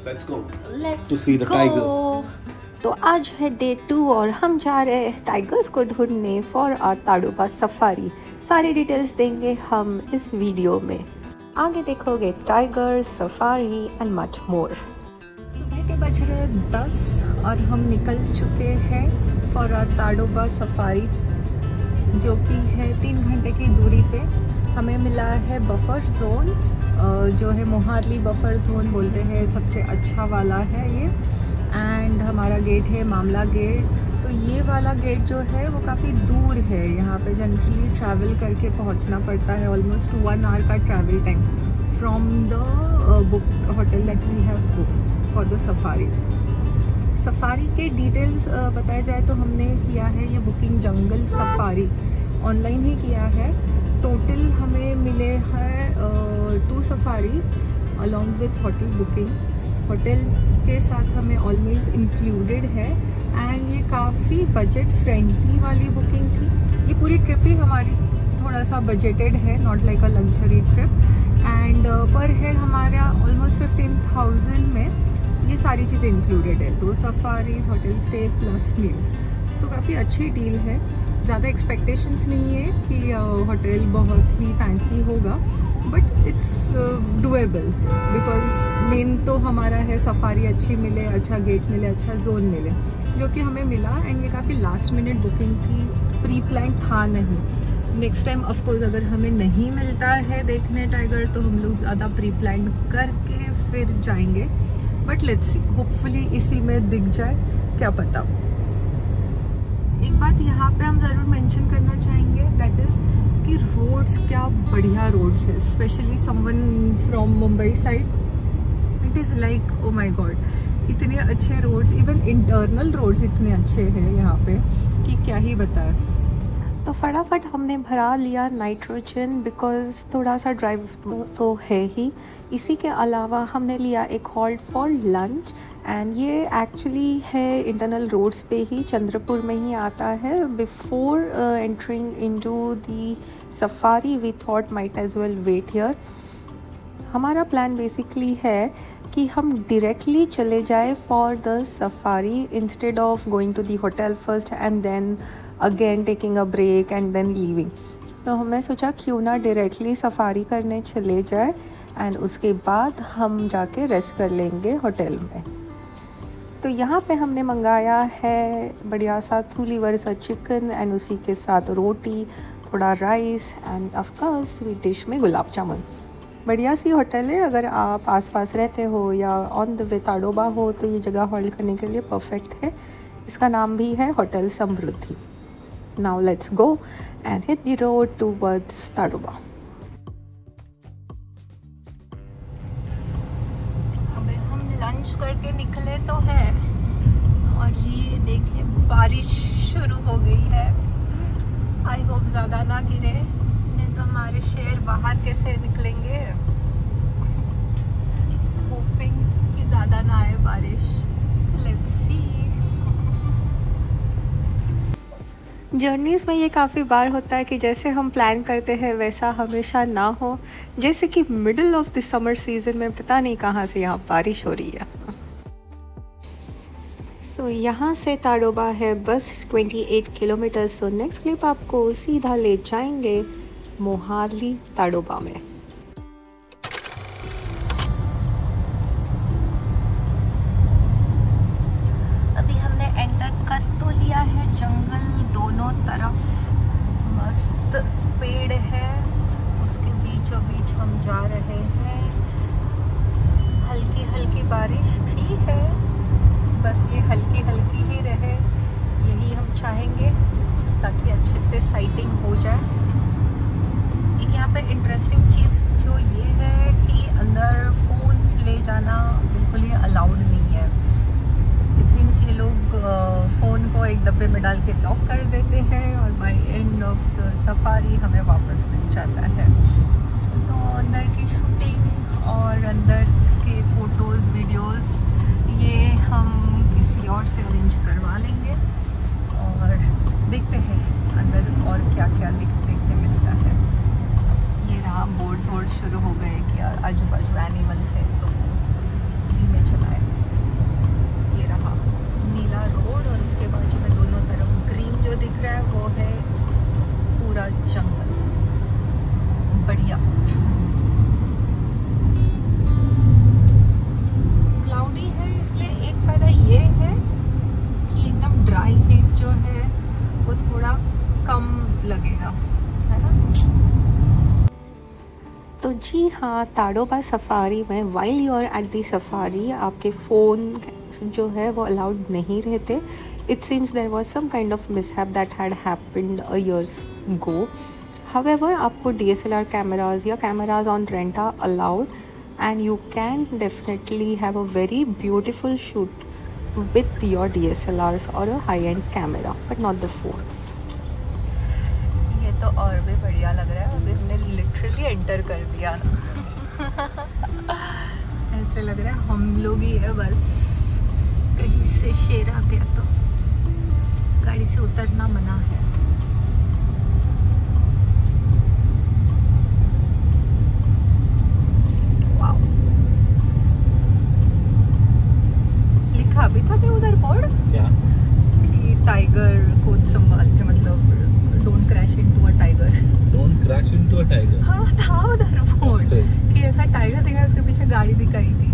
Let's go. Let's to see the go. tigers. तो आज है डे 2 और हम जा रहे हैं टाइगर्स को ढूंढने फॉर आवर ताडोबा सफारी। सारी डिटेल्स देंगे हम इस वीडियो में। आगे देखोगे tigers, safari and much more. सुबह के बज रहे 10 और हम निकल चुके हैं फॉर आवर ताडोबा सफारी, जो कि है 3 घंटे की दूरी पे। हमें मिला है बफर जोन, जो है मोहाली बफर जोन बोलते हैं, सबसे अच्छा वाला है ये। एंड हमारा गेट है मामला गेट। तो ये वाला गेट जो है वो काफ़ी दूर है, यहाँ पे जनरली ट्रैवल करके पहुँचना पड़ता है, ऑलमोस्ट 1 आवर का travel time from the book hotel that we have book for the safari. Safari के डिटेल्स बताया जाए तो हमने किया है ये बुकिंग जंगल सफारी, ऑनलाइन ही किया है। टोटल हमें मिले हैं 2 safaris along with hotel booking. Hotel के साथ हमें ऑलवेज इंक्लूडेड है एंड ये काफ़ी बजट फ्रेंडली वाली बुकिंग थी। ये पूरी ट्रिप ही हमारी थोड़ा सा बजटेड है, not like a luxury trip. And per head हमारा ऑलमोस्ट 15,000 में ये सारी चीज़ें इंक्लूडेड है, 2 safaris, hotel stay plus meals. So काफ़ी अच्छी डील है। ज़्यादा एक्सपेक्टेशंस नहीं है कि होटल बहुत ही फैंसी होगा, but it's doable because main तो हमारा है सफारी अच्छी मिले, अच्छा गेट मिले, अच्छा जोन मिले, जो कि हमें मिला। एंड ये काफ़ी लास्ट मिनट बुकिंग थी, प्री प्लान था नहीं। नेक्स्ट टाइम ऑफकोर्स अगर हमें नहीं मिलता है देखने टाइगर तो हम लोग ज़्यादा प्री प्लान करके फिर जाएंगे, बट लेट्स सी, होपफुली इसी में दिख जाए, क्या पता। एक बात यहाँ पे हम ज़रूर मेंशन करना चाहेंगे, दैट इज़ कि रोड्स क्या बढ़िया रोड्स है, specially someone from Mumbai side. It is like oh my God, इतने अच्छे रोड्स, इवन इंटरनल रोड्स इतने अच्छे हैं यहाँ पे कि क्या ही बताएं। तो फटाफट हमने भरा लिया नाइट्रोजन, बिकॉज थोड़ा सा ड्राइव तो है ही। इसी के अलावा हमने लिया एक हॉल्ट फॉर लंच, एंड ये एक्चुअली है इंटरनल रोड्स पे ही, चंद्रपुर में ही आता है। Before entering into the safari we thought might as well wait here. हमारा प्लान बेसिकली है कि हम डायरेक्टली चले जाए for the safari instead of going to the hotel first and then again taking a break and then leaving. तो हमने सोचा क्यों ना डायरेक्टली सफारी करने चले जाए एंड उसके बाद हम जाके रेस्ट कर लेंगे होटल में। तो यहाँ पे हमने मंगाया है बढ़िया सा चूलीवर सा चिकन एंड उसी के साथ रोटी, थोड़ा rice and of course sweet dish में गुलाब जामुन। बढ़िया सी होटल है, अगर आप आसपास रहते हो या ऑन द वे ताडोबा हो तो ये जगह होल्ड करने के लिए परफेक्ट है। इसका नाम भी है hotel Samriddhi. Now let's go and hit the road towards Tadoba. अबे हम लंच करके निकले तो है और ये देखिए बारिश शुरू हो गई है। आई होप ज़्यादा ना गिरे, नहीं तो हमारे शेर बाहर कैसे निकलेंगे। होपिंग कि ज़्यादा ना आए बारिश, लेट्स सी। जर्नीज़ में ये काफ़ी बार होता है कि जैसे हम प्लान करते हैं वैसा हमेशा ना हो, जैसे कि middle of the summer season में पता नहीं कहाँ से यहाँ बारिश हो रही है। सो यहाँ से ताडोबा है बस 28 किलोमीटर। सो नेक्स्ट क्लिप आपको सीधा ले जाएंगे मोहाली ताडोबा में। अभी हमने एंटर कर तो लिया है जंगल, दोनों तरफ मस्त पेड़ है, उसके बीचों बीच हम जा रहे हैं। हल्की हल्की बारिश भी है, बस ये हल्की हल्की ही रहे, यही हम चाहेंगे ताकि अच्छे से साइटिंग हो जाए। एक यहाँ पे इंटरेस्टिंग चीज़ जो ये है कि अंदर फ़ोन्स ले जाना बिल्कुल ही अलाउड नहीं है। इट सीम्स ये लोग फ़ोन को एक डब्बे में डाल के लॉक कर देते हैं और by end of the safari हमें वापस मिल जाता है। तो अंदर की शूटिंग और अंदर के फ़ोटोज़, वीडियोज़ ये हम किसी और से अरेंज करवा लेंगे और देखते हैं अंदर और क्या क्या देखने मिलता है। ये रहा बोर्ड्स शुरू हो गए कि आजू बाजू एनिमल्स हैं, तो धीमे चलाए। जी हाँ, ताडोबा सफारी में while you are at the safari आपके फ़ोन जो है वो अलाउड नहीं रहते. It seems there was some kind of mishap that had happened a years go. However आपको DSLR कैमराज या cameras on rent are allowed and you can definitely have a very beautiful shoot with your DSLRs और a high end camera but not the phones. तो और भी बढ़िया लग रहा है. अभी हमने लिटरली एंटर कर दिया ना. ऐसे लग रहा है हम लोग ही है बस. कहीं से शेर आ गया तो गाड़ी से उतरना मना है. वाओ, लिखा भी था भी उधर बोर्ड क्या कि टाइगर को संभाल के, मतलब don't crash into a tiger. Don't crash into a tiger. हाँ था उधर बोर्ड कि ऐसा टाइगर दिखा, उसके पीछे गाड़ी दिखाई थी.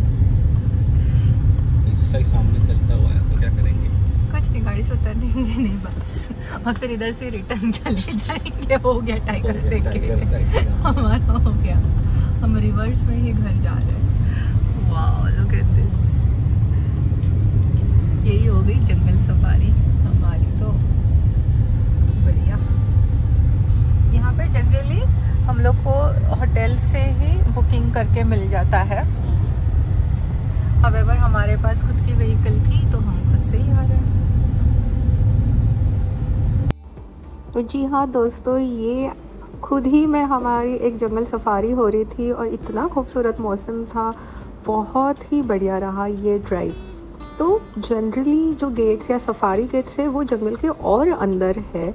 इससे सामने चलता हुआ है तो क्या करेंगे? कुछ नहीं, गाड़ी से उतरेंगे नहीं बस, और फिर इधर से रिटर्न चले जाएंगे. हो गया टाइगर देख के हमारा हो गया. हम रिवर्स में ही घर जा रहे हैं. Wow, look at this. यही हो गई जंगल सफारी हमारी तो बढ़िया. यहाँ पे जनरली हम लोग को होटल से ही बुकिंग करके मिल जाता है. हाउएवर हमारे पास खुद की व्हीकल थी तो हम खुद से ही आ रहे हैं. तो जी हाँ दोस्तों, ये खुद ही में हमारी एक जंगल सफारी हो रही थी और इतना खूबसूरत मौसम था. बहुत ही बढ़िया रहा ये ड्राइव. तो जनरली जो गेट्स या सफारी गेट्स है वो जंगल के और अंदर है,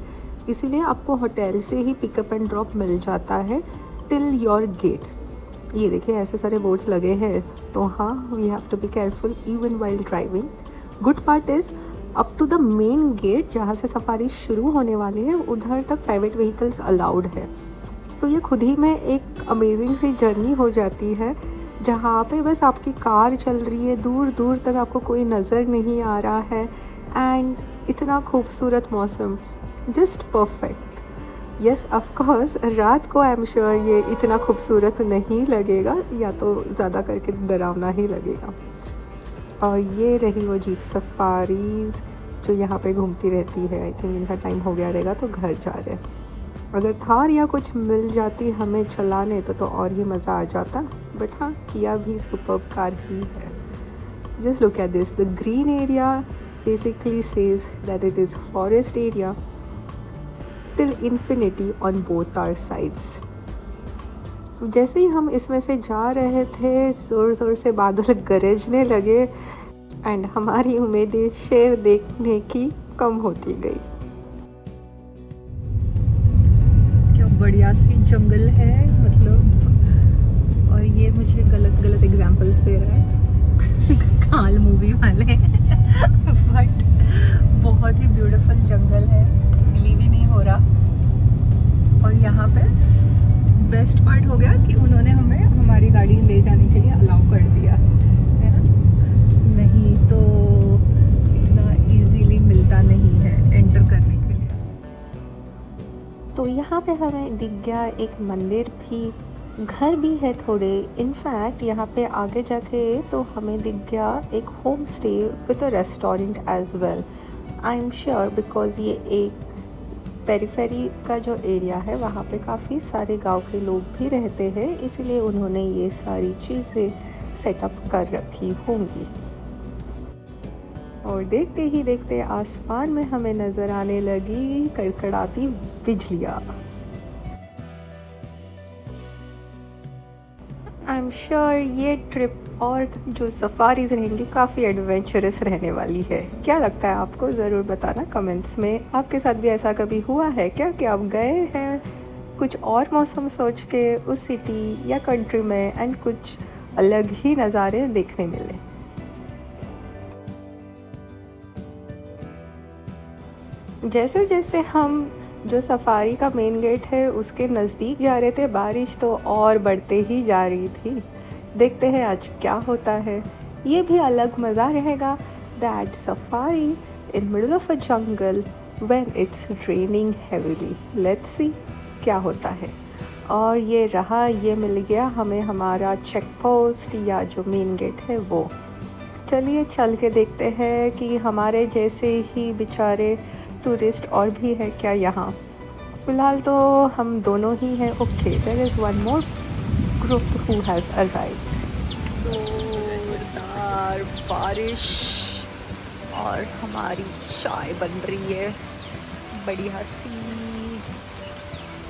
इसीलिए आपको होटल से ही पिकअप एंड ड्रॉप मिल जाता है टिल योर गेट. ये देखिए ऐसे सारे बोर्ड्स लगे हैं. तो हाँ, we have to be careful even while driving. Good part is up to the main gate जहाँ से सफारी शुरू होने वाली है उधर तक प्राइवेट व्हीकल्स अलाउड है. तो ये खुद ही में एक अमेजिंग सी जर्नी हो जाती है जहाँ पे बस आपकी कार चल रही है, दूर दूर तक आपको कोई नज़र नहीं आ रहा है. एंड इतना खूबसूरत मौसम, just perfect. Yes of course रात को आई एम श्योर ये इतना खूबसूरत नहीं लगेगा, या तो ज़्यादा करके डरावना ही लगेगा. और ये रही वो जीप सफारीज़ जो यहाँ पे घूमती रहती है. आई थिंक इनका टाइम हो गया रहेगा तो घर जा रहे हैं. अगर थार या कुछ मिल जाती हमें चलाने तो और ही मज़ा आ जाता. बट हाँ, किया भी सुपर्ब कार ही है. Just look at this. The green area basically says that it is forest area till infinity on both our sides. जैसे ही हम इसमें से जा रहे थे ज़ोर ज़ोर से बादल गरजने लगे एंड हमारी उम्मीदें शेर देखने की कम होती गई. क्या बढ़िया सी जंगल है मतलब. और ये मुझे गलत एग्जांपल्स दे रहा है काल मूवी वाले. बट बहुत ही ब्यूटीफुल जंगल है, बिलीव ही नहीं हो रहा. और यहाँ पे बेस्ट पार्ट हो गया कि उन्होंने हमें हमारी गाड़ी ले जाने के लिए अलाउ कर दिया है ना. नहीं तो इतना इजीली मिलता नहीं है एंटर करने के लिए. तो यहाँ पे हमें दिख गया एक मंदिर भी, घर भी है थोड़े. इनफैक्ट यहाँ पे आगे जाके तो हमें दिख गया एक home stay with a restaurant as well. I am sure because ये एक पेरीफेरी का जो एरिया है वहाँ पे काफ़ी सारे गांव के लोग भी रहते हैं, इसीलिए उन्होंने ये सारी चीज़ें सेटअप कर रखी होंगी. और देखते ही देखते आसमान में हमें नज़र आने लगी कड़कड़ाती बिजलियाँ. आई एम श्योर ये ट्रिप और जो सफारीज़ रहेंगी काफ़ी एडवेंचरस रहने वाली है. क्या लगता है आपको? ज़रूर बताना कमेंट्स में. आपके साथ भी ऐसा कभी हुआ है क्या कि आप गए हैं कुछ और मौसम सोच के उस सिटी या कंट्री में एंड कुछ अलग ही नज़ारे देखने मिले? जैसे जैसे हम जो सफारी का मेन गेट है उसके नज़दीक जा रहे थे, बारिश तो और बढ़ते ही जा रही थी. देखते हैं आज क्या होता है. ये भी अलग मज़ा रहेगा. That safari in middle of a jungle when it's raining heavily. Let's see क्या होता है. और ये रहा, ये मिल गया हमें हमारा चेक पोस्ट या जो मेन गेट है वो। चलिए चल के देखते हैं कि हमारे जैसे ही बेचारे टूरिस्ट और भी है क्या यहाँ। फ़िलहाल तो हम दोनों ही हैं। Okay, there is one more group who has arrived. जोरदार बारिश और हमारी चाय बन रही है, बढ़िया सी।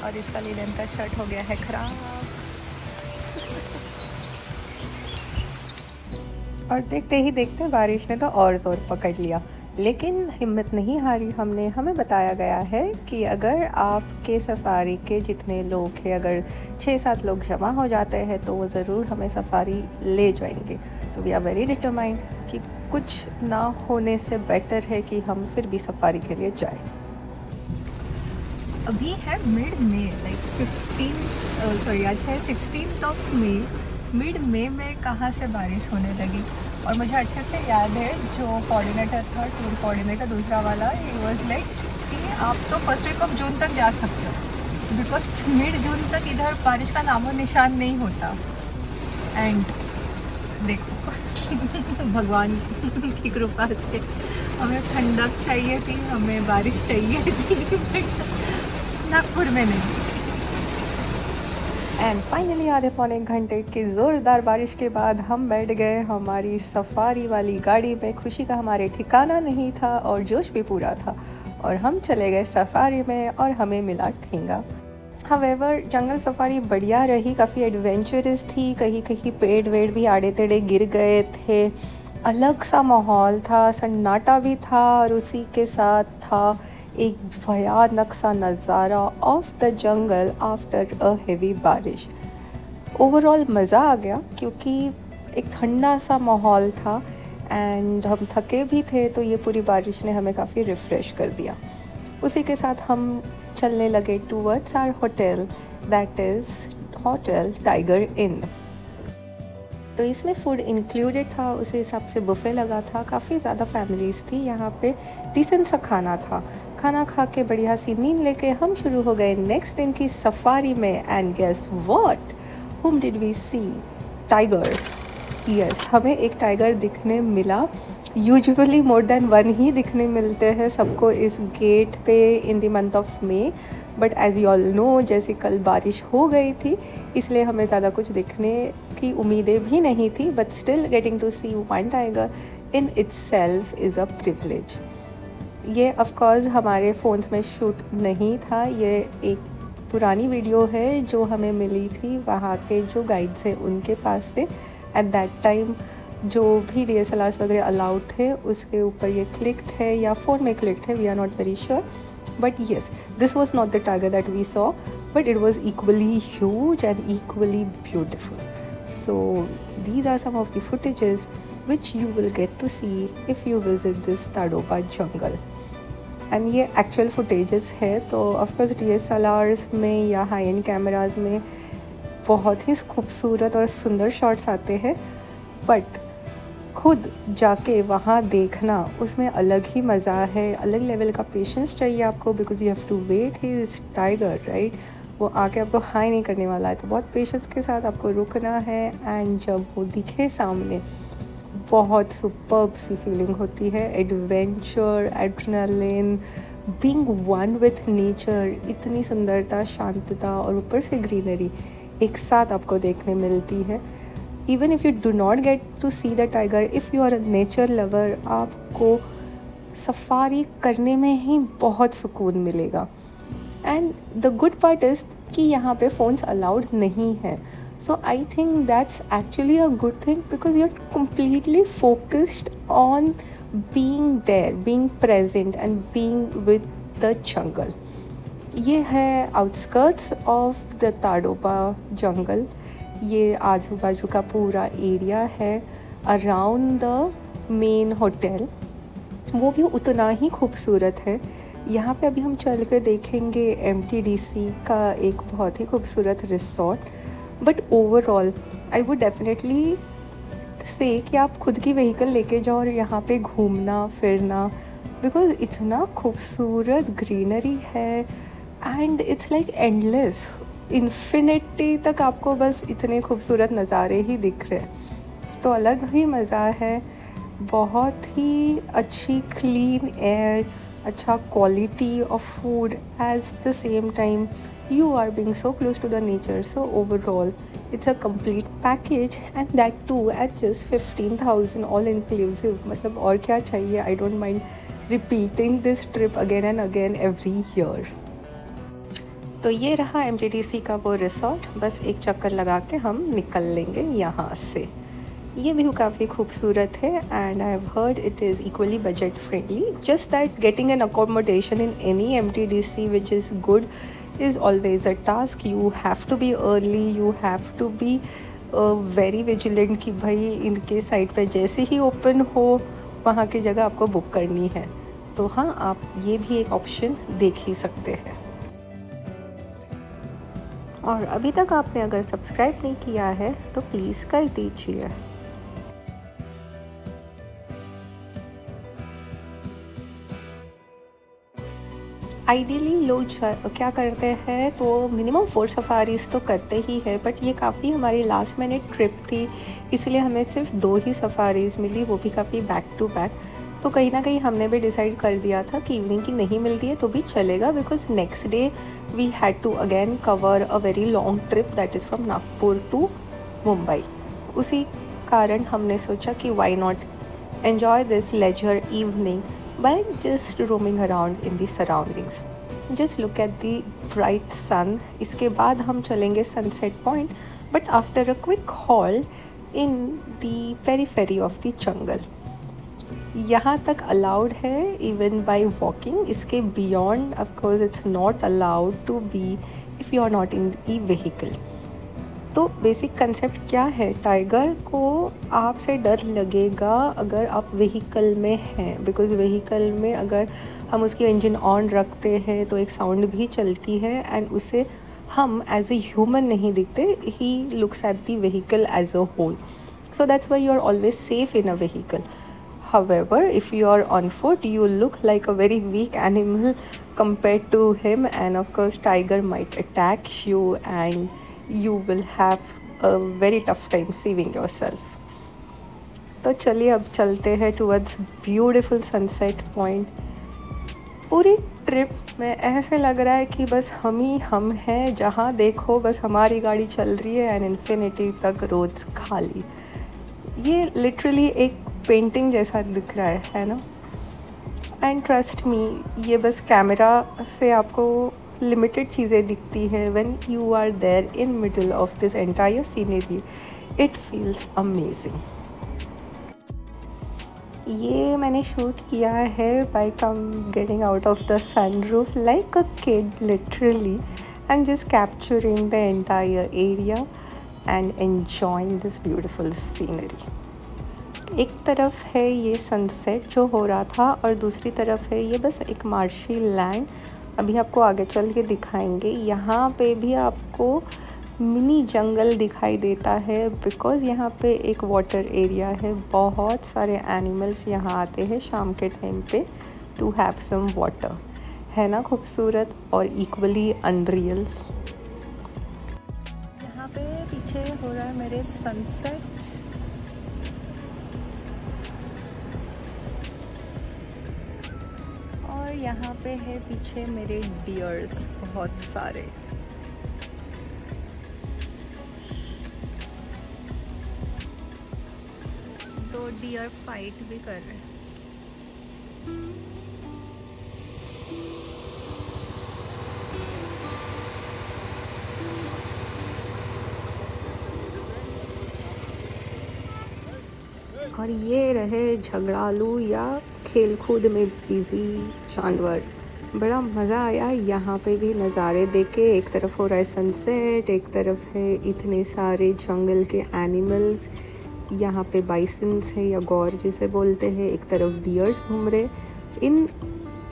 और इसका लीलन का शर्ट हो गया है ख़राब। और देखते ही देखते बारिश ने तो और ज़ोर पकड़ लिया, लेकिन हिम्मत नहीं हारी हमने। हमें बताया गया है कि अगर आपके सफारी के जितने लोग हैं, अगर 6-7 लोग जमा हो जाते हैं तो वो ज़रूर हमें सफारी ले जाएंगे। तो वी आर वेरी डिटरमाइंड कि कुछ ना होने से बेटर है कि हम फिर भी सफारी के लिए जाएं। अभी है मिड में, लाइक 16 ऑफ मई। मिड में कहाँ से बारिश होने लगी। और मुझे अच्छे से याद है जो कोऑर्डिनेटर था, टूर कोऑर्डिनेटर दूसरा वाला, ही वाज लाइक कि आप तो फर्स्ट वीक ऑफ जून तक जा सकते हो, बिकॉज मिड जून तक इधर बारिश का नामो निशान नहीं होता। एंड देखो भगवान की कृपा से हमें ठंडक चाहिए थी, हमें बारिश चाहिए थी, बट नागपुर में नहीं। एंड फाइनली आधे पौने घंटे की ज़ोरदार बारिश के बाद हम बैठ गए हमारी सफारी वाली गाड़ी में। खुशी का हमारे ठिकाना नहीं था और जोश भी पूरा था, और हम चले गए सफारी में और हमें मिला ठेंगा। हावेवर जंगल सफारी बढ़िया रही, काफ़ी एडवेंचरस थी। कहीं कहीं पेड़ वेड़ भी आड़े टेढ़े गिर गए थे, अलग सा माहौल था, सन्नाटा भी था, और उसी के साथ था एक भयानक सा नज़ारा of the jungle after a heavy बारिश। ओवरऑल मज़ा आ गया क्योंकि एक ठंडा सा माहौल था एंड हम थके भी थे, तो ये पूरी बारिश ने हमें काफ़ी रिफ़्रेश कर दिया। उसी के साथ हम चलने लगे towards our hotel, that is Hotel Tiger Inn. तो इसमें फ़ूड इंक्लूडेड था, उस हिसाब से बुफ़े लगा था। काफ़ी ज़्यादा फैमिलीज़ थी यहाँ पे, डिसेंट सा खाना था। खाना खा के बढ़िया सी नींद लेके हम शुरू हो गए नेक्स्ट दिन की सफारी में। And guess what, whom did we see? Tigers. Yes, हमें एक टाइगर दिखने मिला। यूजुअली मोर देन वन ही दिखने मिलते हैं सबको इस गेट पे in the month of May, but as you all know जैसे कल बारिश हो गई थी, इसलिए हमें ज़्यादा कुछ देखने की उम्मीदें भी नहीं थी। But still getting to see one tiger in itself is a privilege. ये ऑफकोर्स हमारे फ़ोन्स में शूट नहीं था, ये एक पुरानी वीडियो है जो हमें मिली थी वहाँ के जो गाइड्स हैं उनके पास से। एट दैट टाइम जो भी DSLRs वगैरह अलाउड थे उसके ऊपर ये क्लिक्ड है या फ़ोन में क्लिक्ड है, we are not very sure. But yes, this was not the tiger that we saw, but it was equally huge and equally beautiful. So these are some of the footages which you will get to see if you visit this Tadoba jungle. And ये actual footages है, तो of course DSLRs में या high end cameras में बहुत ही खूबसूरत और सुंदर शॉट्स आते हैं, बट खुद जाके वहाँ देखना उसमें अलग ही मज़ा है। अलग लेवल का पेशेंस चाहिए आपको, because you have to wait his tiger, right. वो आके आपको हाई नहीं करने वाला है, तो बहुत पेशेंस के साथ आपको रुकना है। एंड जब वो दिखे सामने, बहुत सुपर्ब सी फीलिंग होती है, adventure, adrenaline, being one with nature. इतनी सुंदरता, शांतता और ऊपर से ग्रीनरी एक साथ आपको देखने मिलती है। Even if you do not get to see the tiger, if you are a nature lover, आपको सफारी करने में ही बहुत सुकून मिलेगा। And the good part is कि यहाँ पे फ़ोन्स अलाउड नहीं है, so I think that's actually a good thing, because you are completely focused on being there, being present and being with the jungle. ये है आउटस्कर्ट्स ऑफ द ताडोबा जंगल। ये आजू बाजू का पूरा एरिया है अराउंड द मेन होटल, वो भी उतना ही खूबसूरत है। यहाँ पे अभी हम चल कर देखेंगे MTDC का एक बहुत ही खूबसूरत resort. But overall I would definitely से कि आप खुद की व्हीकल लेके जाओ और यहाँ पे घूमना फिरना, बिकॉज इतना खूबसूरत ग्रीनरी है and it's like endless. Infinity तक आपको बस इतने खूबसूरत नज़ारे ही दिख रहे हैं। तो अलग ही मज़ा है, बहुत ही अच्छी क्लीन एयर, अच्छा quality of food, at the same time you are being so close to the nature. So overall it's a complete package, and that too at just 15,000 all inclusive. मतलब और क्या चाहिए? I don't mind repeating this trip again and again every year. तो ये रहा MTDC का वो resort, बस एक चक्कर लगा के हम निकल लेंगे यहाँ से। ये व्यू काफ़ी खूबसूरत है, and I have heard it is equally budget friendly, just that getting an accommodation in any MTDC which is good is always a task. You have to be early, you have to be very vigilant कि भाई इनके site पे जैसे ही open हो वहाँ की जगह आपको बुक करनी है। तो हाँ, आप ये भी एक ऑप्शन देख ही सकते हैं। और अभी तक आपने अगर सब्सक्राइब नहीं किया है तो प्लीज़ कर दीजिए। आइडियली लोग क्या करते हैं तो मिनिमम 4 सफारीज़ तो करते ही है, बट ये काफ़ी हमारी लास्ट मिनट ट्रिप थी, इसलिए हमें सिर्फ 2 ही सफारीज़ मिली, वो भी काफ़ी बैक टू बैक। तो कहीं ना कहीं हमने भी डिसाइड कर दिया था कि इवनिंग की नहीं मिलती है तो भी चलेगा, because next day we had to again cover a very long trip that is from Nagpur to Mumbai. उसी कारण हमने सोचा कि why not enjoy this leisure evening by just roaming around in the surroundings. Just look at the bright sun. इसके बाद हम चलेंगे sunset point, but after a quick halt in the periphery of the jungle. यहाँ तक allowed है even by walking. इसके beyond of course it's not allowed to be if you are not in the vehicle. तो basic concept क्या है, tiger को आपसे डर लगेगा अगर आप व्हीकल में हैं, बिकॉज़ व्हीकल में अगर हम उसकी इंजन ऑन रखते हैं तो एक साउंड भी चलती है, एंड उसे हम एज ए ह्यूमन नहीं दिखते, he looks at the vehicle as a whole, so that's why you are always safe in a vehicle. However, if you are on foot, you look like a very weak animal compared to him, and of course tiger might attack you and you will have a very tough time saving yourself. तो चलिए अब चलते हैं towards beautiful sunset point. पूरी trip में ऐसे लग रहा है कि बस हम हैं, जहाँ देखो बस हमारी गाड़ी चल रही है एंड इन्फिनिटी तक रोड्स खाली. ये लिटरली एक पेंटिंग जैसा दिख रहा है ना. एंड ट्रस्ट मी, ये बस कैमरा से आपको लिमिटेड चीज़ें दिखती है. When you are there in middle of this entire scenery, it feels amazing. ये मैंने शूट किया है by getting out of the sunroof like a kid literally, and just capturing the entire area and enjoying this beautiful scenery. एक तरफ है ये sunset जो हो रहा था और दूसरी तरफ है ये बस एक मार्शी लैंड. अभी आपको आगे चल के दिखाएंगे. यहाँ पे भी आपको मिनी जंगल दिखाई देता है, बिकॉज़ यहाँ पे एक वाटर एरिया है. बहुत सारे एनिमल्स यहाँ आते हैं शाम के टाइम पे टू हैव सम वाटर. है ना खूबसूरत और इक्वली अनरियल. यहाँ पे पीछे हो रहा है मेरे सनसेट. और यहाँ पे है पीछे मेरे डियर्स बहुत सारे. दो डियर फाइट भी कर रहे हैं. और ये रहे झगड़ालू या खेल-कूद में बिजी जानवर. बड़ा मज़ा आया यहाँ पे भी नज़ारे देख के. एक तरफ हो रहा है सनसेट, एक तरफ है इतने सारे जंगल के एनिमल्स. यहाँ पे बाइसन्स है या गौर जिसे बोलते हैं. एक तरफ डियर्स घूम रहे. In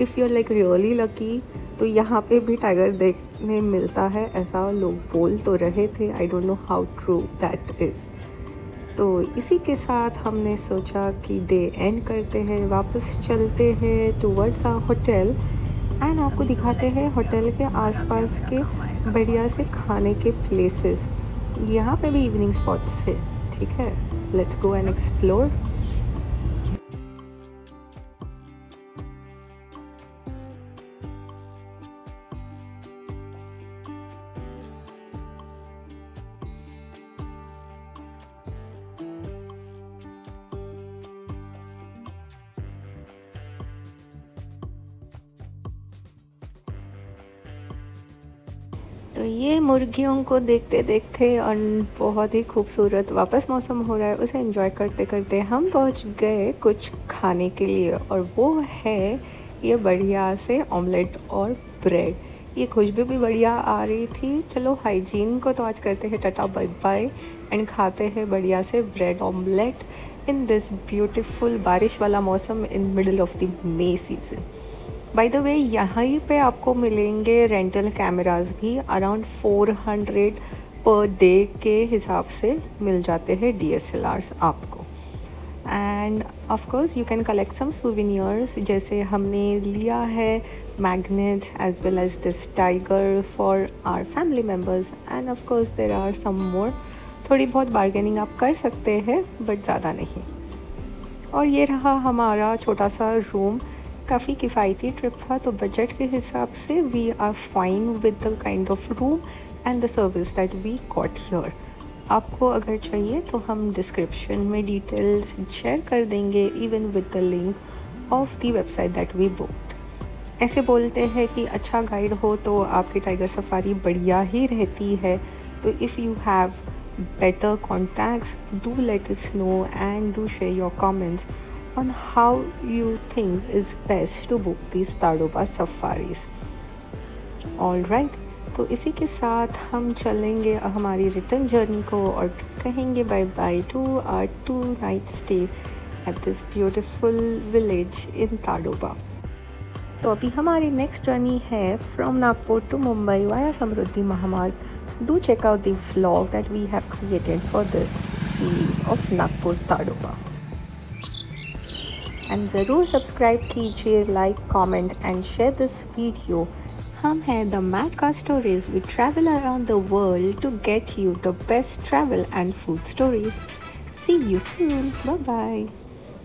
if you are like really lucky तो यहाँ पे भी टाइगर देखने मिलता है, ऐसा लोग बोल तो रहे थे. I don't know how true that is. तो इसी के साथ हमने सोचा कि डे एंड करते हैं, वापस चलते हैं टुवर्ड्स आवर होटल. एंड आपको दिखाते हैं होटल के आसपास के बढ़िया से खाने के प्लेसेस। यहाँ पे भी इवनिंग स्पॉट्स है, ठीक है। Let's go and explore. तो ये मुर्गियों को देखते देखते और बहुत ही खूबसूरत वापस मौसम हो रहा है, उसे एंजॉय करते करते हम पहुंच गए कुछ खाने के लिए, और वो है ये बढ़िया से ऑमलेट और ब्रेड। ये खुशबू भी बढ़िया आ रही थी। चलो हाइजीन को तो आज करते हैं टाटा बाय बाय एंड खाते हैं बढ़िया से bread omelette in this beautiful बारिश वाला मौसम इन middle of the may season. By the way यहाँ पे आपको मिलेंगे रेंटल कैमरास भी, अराउंड 400 पर डे के हिसाब से मिल जाते हैं DSLRs आपको। And of course you can collect some souvenirs, जैसे हमने लिया है magnets as well as this tiger for our family members. And of course there are some more, थोड़ी बहुत बार्गेनिंग आप कर सकते हैं बट ज़्यादा नहीं। और ये रहा हमारा छोटा सा रूम। काफ़ी किफ़ायती ट्रिप था, तो बजट के हिसाब से we are fine with the kind of room and the service that we got here. आपको अगर चाहिए तो हम डिस्क्रिप्शन में डिटेल्स शेयर कर देंगे, even with the link of the website that we booked. ऐसे बोलते हैं कि अच्छा गाइड हो तो आपकी टाइगर सफारी बढ़िया ही रहती है। तो if you have better contacts, do let us know and do share your comments on how you think is best to book these Tadoba safaris. All right, तो इसी के साथ हम चलेंगे हमारी रिटर्न जर्नी को और कहेंगे bye bye to our 2-night stay at this beautiful village in Tadoba. तो अभी हमारी नेक्स्ट जर्नी है from Nagpur to Mumbai via Samruddhi Mahamarg. Do check out the vlog that we have created for this series of Nagpur Tadoba. And ज़रूर subscribe कीजिए, like, comment and share this video. हम हैं the mad का stories, we travel around the world to get you the best travel and food stories. See you soon. Bye bye.